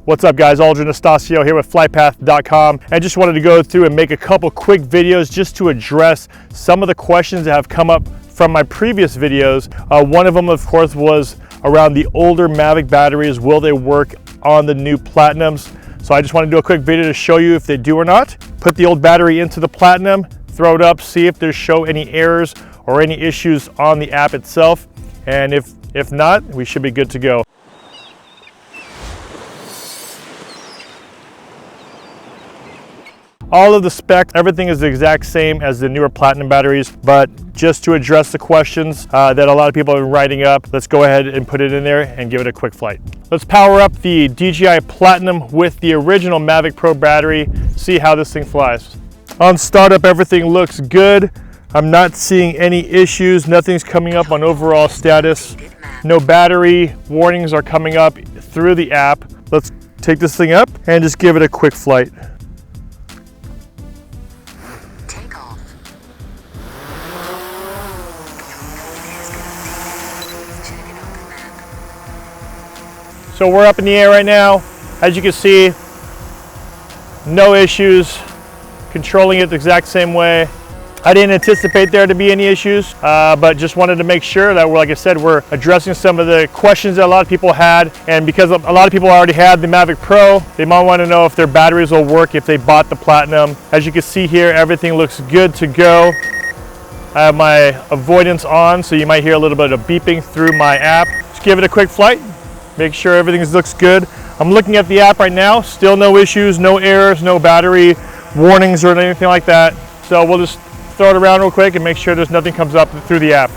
What's up guys, Aldrin Estacio here with FlytPath.com. I just wanted to go through and make a couple quick videos just to address some of the questions that have come up from my previous videos. One of them of course was around the older Mavic batteries. Will they work on the new Platinums? So I just want to do a quick video to show you if they do or not. Put the old battery into the Platinum, throw it up, see if there's show any errors or any issues on the app itself. And if not, we should be good to go. All of the specs, everything is the exact same as the newer Platinum batteries, but just to address the questions that a lot of people are writing up, let's go ahead and put it in there and give it a quick flight. Let's power up the DJI Platinum with the original Mavic Pro battery, see how this thing flies. On startup, everything looks good. I'm not seeing any issues. Nothing's coming up on overall status. No battery warnings are coming up through the app. Let's take this thing up and just give it a quick flight. So we're up in the air right now. As you can see, no issues, controlling it the exact same way. I didn't anticipate there to be any issues, but just wanted to make sure that, like I said, we're addressing some of the questions that a lot of people had. And because a lot of people already had the Mavic Pro, they might want to know if their batteries will work if they bought the Platinum. As you can see here, everything looks good to go. I have my avoidance on, so you might hear a little bit of beeping through my app. Just give it a quick flight. Make sure everything looks good. I'm looking at the app right now, still no issues, no errors, no battery warnings or anything like that. So we'll just throw it around real quick and make sure there's nothing comes up through the app.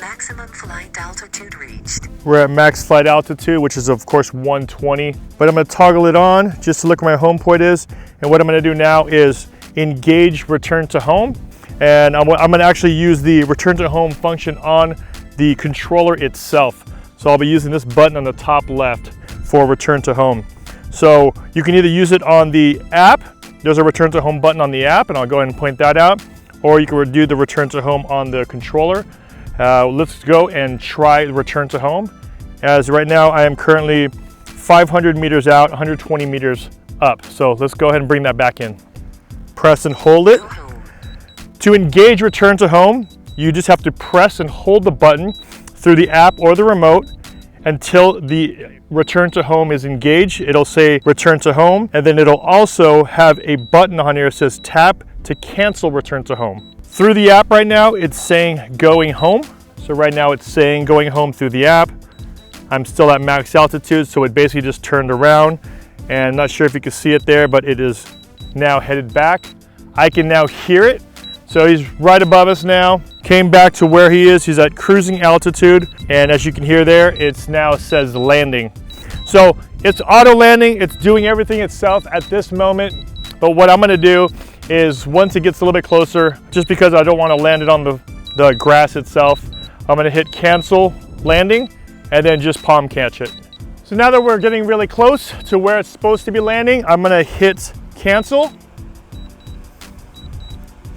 Maximum flight altitude reached. We're at max flight altitude, which is of course 120, but I'm going to toggle it on just to look where my home point is. And what I'm going to do now is engage return to home. And I'm going to actually use the return to home function on the controller itself. So I'll be using this button on the top left for return to home. So you can either use it on the app. There's a return to home button on the app, and I'll go ahead and point that out. Or you can do the return to home on the controller. Let's go and try return to home. As right now I am currently 500 meters out, 120 meters up. So let's go ahead and bring that back in. Press and hold it. To engage return to home, you just have to press and hold the button through the app or the remote until the return to home is engaged. It'll say return to home, and then it'll also have a button on here that says tap to cancel return to home. Through the app right now, it's saying going home. So right now it's saying going home through the app. I'm still at max altitude, so it basically just turned around. And I'm not sure if you can see it there, but it is now headed back. I can now hear it. So he's right above us now. Came back to where he is. He's at cruising altitude. And as you can hear there, it's now says landing. So it's auto landing. It's doing everything itself at this moment. But what I'm gonna do is once it gets a little bit closer, just because I don't want to land it on the grass itself, I'm going to hit cancel landing and then just palm catch it. So now that we're getting really close to where it's supposed to be landing, I'm going to hit cancel.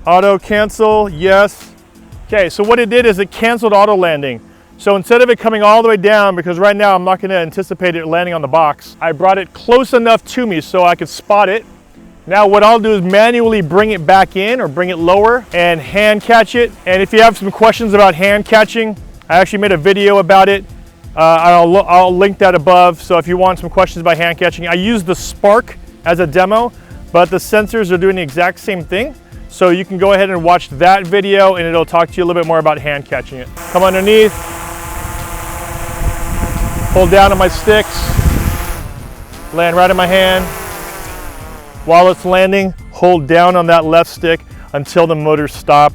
Auto cancel, yes. Okay, so what it did is it canceled auto landing. So instead of it coming all the way down, because right now I'm not going to anticipate it landing on the box, I brought it close enough to me so I could spot it. Now what I'll do is manually bring it back in or bring it lower and hand catch it. And if you have some questions about hand catching, I actually made a video about it. I'll link that above. So if you want some questions about hand catching, I use the Spark as a demo, but the sensors are doing the exact same thing. So you can go ahead and watch that video and it'll talk to you a little bit more about hand catching it. Come underneath, hold down on my sticks, land right in my hand. While it's landing, hold down on that left stick until the motors stop.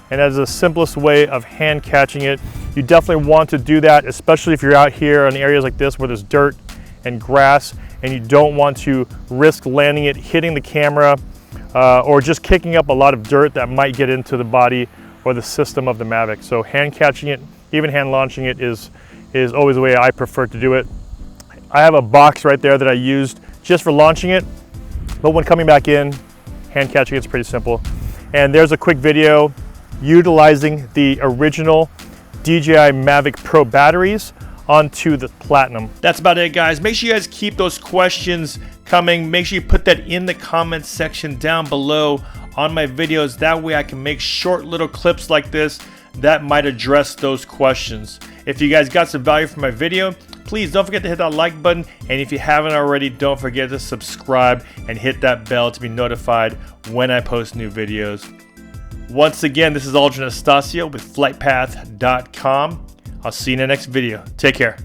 And that's the simplest way of hand catching it. You definitely want to do that, especially if you're out here in areas like this where there's dirt and grass and you don't want to risk landing it, hitting the camera, or just kicking up a lot of dirt that might get into the body or the system of the Mavic. So hand catching it, even hand launching it is is always the way I prefer to do it. I have a box right there that I used just for launching it, but when coming back in, hand catching it's pretty simple. And there's a quick video utilizing the original DJI Mavic Pro batteries onto the Platinum. That's about it, guys. Make sure you guys keep those questions coming. Make sure you put that in the comments section down below on my videos. That way I can make short little clips like this that might address those questions. If you guys got some value from my video, please don't forget to hit that like button. And if you haven't already, don't forget to subscribe and hit that bell to be notified when I post new videos. Once again, this is Aldrin Estacio with FlytPath.com. I'll see you in the next video. Take care.